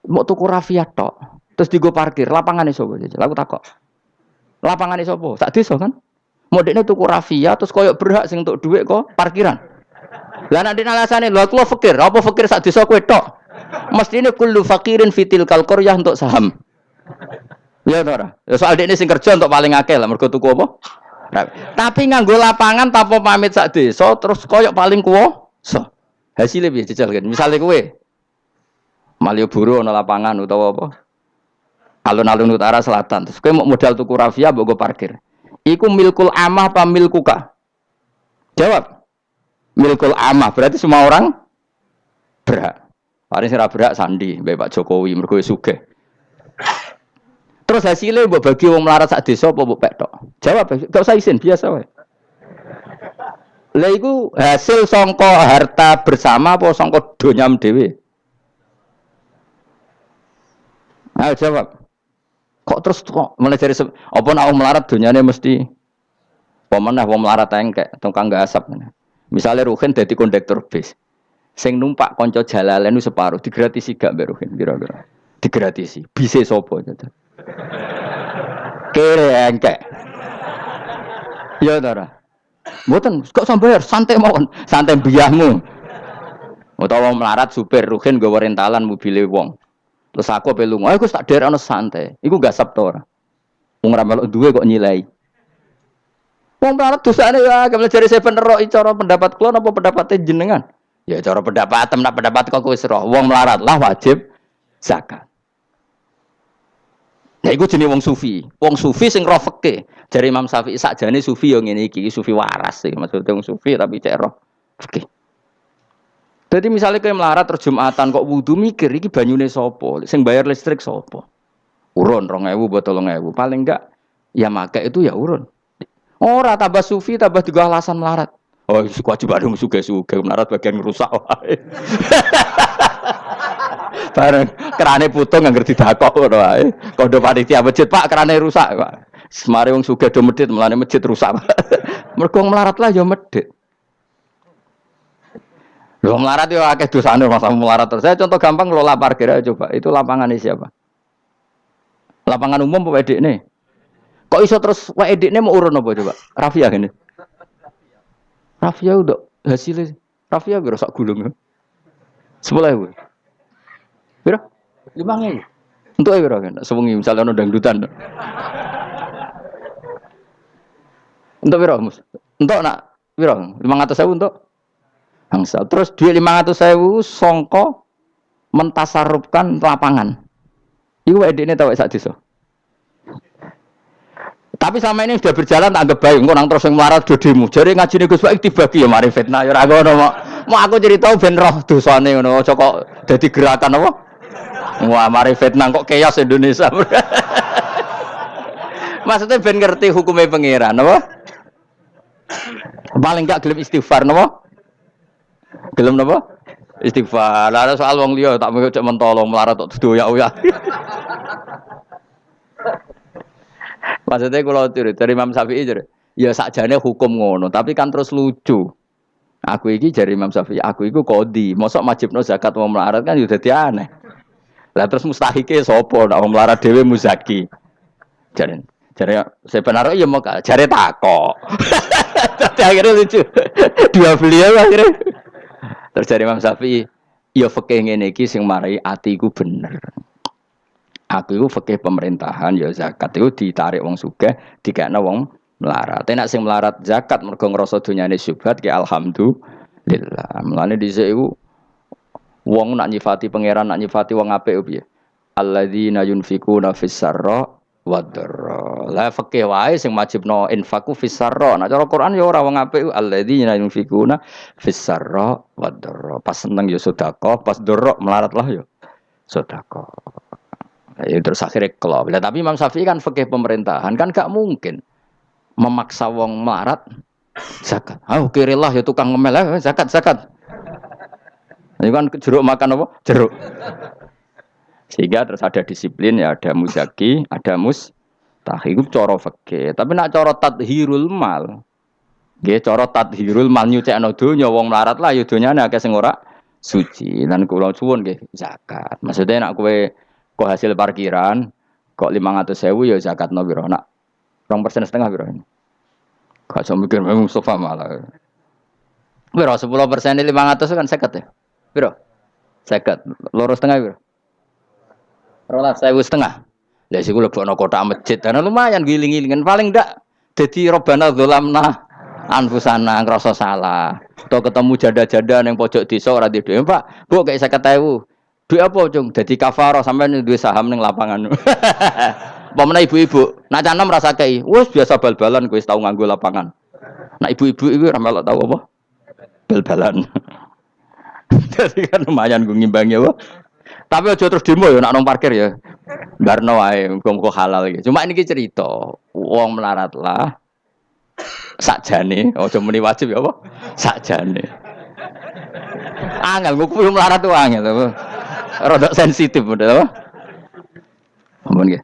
Mbok tuku rafiat tok. Terus digo parkir, lapangane sapa? Aku takok. Lapangane sapa? Sak desa kan? Modekne tuku rafia terus koyo berhak sing entuk dhuwit kok parkiran. Lah nek alasane lho aku fakir, apa fakir sak desa kowe tok? Mestine kullu fakirin fitil qaryah untuk saham. Ya ora. Ya soal dekne sing kerja untuk paling akeh lah mergo tuku apa? Tapi nganggo lapangan tanpa pamit sak desa terus koyo paling kuwasa. Hasilnya piye jajal kan? Misale kowe Malioboro ana lapangan utawa apa? Alun-alun utara selatan. Terus kowe mau modal tuku rafia mbok go parkir. Iku milkul amah apa milkuka? Jawab. Milkul amah berarti semua orang berhak. Paling sira berhak sandi mbek Pak Jokowi mergo sugih. Terus hasilnya mbok bagi wong melarat sak desa apa mbok pek tok? Jawab, gak usah izin biasa wae. Lah iku hasil sangka harta bersama apa sangka donyam dhewe? Ayo jawab. Kok terus kok mulai dari apa nak wong melarat donyane mesti pemenah wong melarat engkek tukang gasap. Misalnya Ruhin dadi kondektur bis. Sing numpak kanca jalalen separuh digratisi gak mbek Ruhin kira-kira. Digratisi. Bise sapa gitu. Kere engkek. Ya ora. Mboten kok sambayar santai mawon, santai mbiyahmu. Utawa melarat supir Ruhin nggawa rentalan mobile wong. Terus aku ape lunga, aku tak derekno santai. Iku gasap to ora. Wong ora melok duwe kok nyilai. Wong melarat dosane ya gamel jare sepen ro cara pendapat kula napa pendapate jenengan? Ya cara pendapat nak pendapat kok wis roh. Wong melarat lah wajib zakat. Nah iku jenenge wong sufi. Wong sufi sing roh fikih. Jare Imam Syafi'i sakjane sufi yo ngene iki, sufi waras sih. Maksudnya wong sufi tapi cek roh fikih. Jadi misalnya kayak melarat terus Jumatan kok wudu mikir iki banyune sapa? Sing bayar listrik sapa? Urun 2.000 botol 3.000. Paling enggak ya make itu ya urun. Ora tambah sufi tambah juga alasan melarat. Oh, kewajiban dong suge-suge melarat bagian rusak wae. Bareng kerane putung ngerti didakok ngono wae. Kondo panitia masjid, Pak, kerane rusak, Pak. Semare wong sugih do medhit, melane masjid rusak. Mergo melarat lah ya medhit. Lho melarat yo akeh dosane masa melarat terus. Saya contoh gampang ngelola parkir aja coba. Itu lapangan ini siapa? Lapangan umum apa edekne? Kok iso terus wae edekne mau urun apa coba? Rafia gini. Rafia udah hasilnya. Rafia biro sak gulung. 10.000. Biro? 5.000. Untuk biro kan? Sewengi misalnya ono dangdutan. Untuk biro mus. Untuk nak biro 500.000 untuk bangsa. Terus duit 500.000 songko mentasarufkan lapangan. Iku edekne tau sak desa. Tapi sama ini sudah berjalan tak anggap baik. Engko nang terus yang melarat do demo. Jare ngajine Gus Baik dibagi ya mari fitnah ya ora ngono mau aku cerita ben roh dosane ngono aja kok dadi gerakan apa? Wah mari fitnah kok chaos Indonesia. Maksudnya ben ngerti hukumnya pangeran apa? Paling gak gelem istighfar napa? Gelem napa? Istighfar. Lah soal wong liya tak mau cek mentolong melarat tok doyak-oyak. Maksudnya kalau dari Imam Syafi'i ya sakjane hukum ngono, tapi kan terus lucu. Aku iki dari Imam Syafi'i, aku iku qadhi, mosok wajibno zakat wong melarat kan yo dadi aneh. Lah terus mustahike sapa nek wong melarat dhewe muzaki. Jare sebenarnya ya mau jare takok. Tapi akhirnya lucu. Dua beliau akhirnya. Terus dari Imam Syafi'i, ya fikih ngene iki sing marai atiku bener. Aku itu fikih pemerintahan ya zakat itu ditarik wong sugih dikekno wong melarat. Nek sing melarat zakat mergo ngrasa donyane syubhat ki alhamdulillah. Mulane dhisik iku Wong nak nyifati pangeran, nak nyifati wong apik piye? Alladzina yunfikuna fis sarra wadharra. Lah fikih wae sing wajibno infaku fis sarra. Nah cara Quran ya ora wong apik alladzina yunfikuna fis sarra wadharra. Pas seneng ya sedekah, pas dorok melarat lah ya sedekah. Ya terus akhirnya kelop. Lah tapi Imam Syafi'i kan fikih pemerintahan kan gak mungkin memaksa wong melarat zakat. Ah kirilah ya tukang ngemel zakat zakat. Ini kan jeruk makan apa? Jeruk. Sehingga terus ada disiplin ya, ada muzaki, ada mustahil itu cara fikih. Tapi nak cara tadhirul mal. Nggih cara tadhirul mal nyucikno donya wong melarat lah ya donyane akeh sing ora suci. Lan kula suwun nggih zakat. Maksudnya nak kowe kok hasil parkiran kok 500.000 ya zakatno piro? Nak 2,5% piro ini? Gak usah mikir Mustafa malah. Piro 10% 500 kan 50 ya? Piro? 50. Loro setengah piro? 12.500. Lah sik kula lebokno kotak masjid. Karena lumayan giling-gilingan paling ndak dadi robana dzalamna anfusana ngrasa salah. Atau ketemu janda-janda ning pojok desa ora duwe, Pak. Bu kayak 50.000. Duit apa, Cung? Dadi kafarah sampean duwe saham ning lapangan. Pemene ibu-ibu, nak canem rasa kei. Wes biasa bal-balan kowe wis tau nganggo lapangan. Nak ibu-ibu iku ora melok tau apa? Bal-balan. Jadi kan lumayan gue ngimbangi apa. Tapi aja terus demo ya nak nang parkir ya. Barno wae muga-muga halal iki. Cuma ini cerita, wong melarat lah. Sakjane, aja muni wajib ya apa? Sakjane. Angel gue melarat tuh angel apa. Rodok sensitif udah apa? Ampun nggih.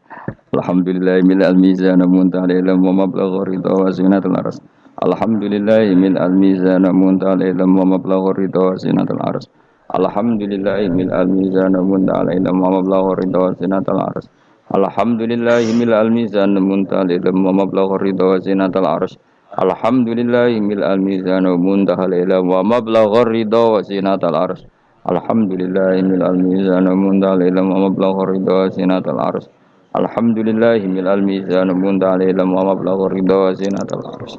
Alhamdulillahil mizan muntaha ilmu wa mablagh ridha wa zinatul arsy. Alhamdulillahil mizan muntaha ilmu wa mablagh ridha wa zinatul arsy. Alhamdulillahil mizan muntaha ilmu wa mablagh ridha wa zinatul arsy. Alhamdulillahil mizan muntaha ilmu wa mablagh ridha wa zinatul arsy. Alhamdulillahil mizan muntaha ilmu wa mablagh ridha wa zinatul arsy. Alhamdulillahil mizan muntaha ilmu wa mablagh ridha wa zinatul arsy. Alhamdulillahil mizan muntaha ilmu wa mablagh ridha wa zinatul arsy.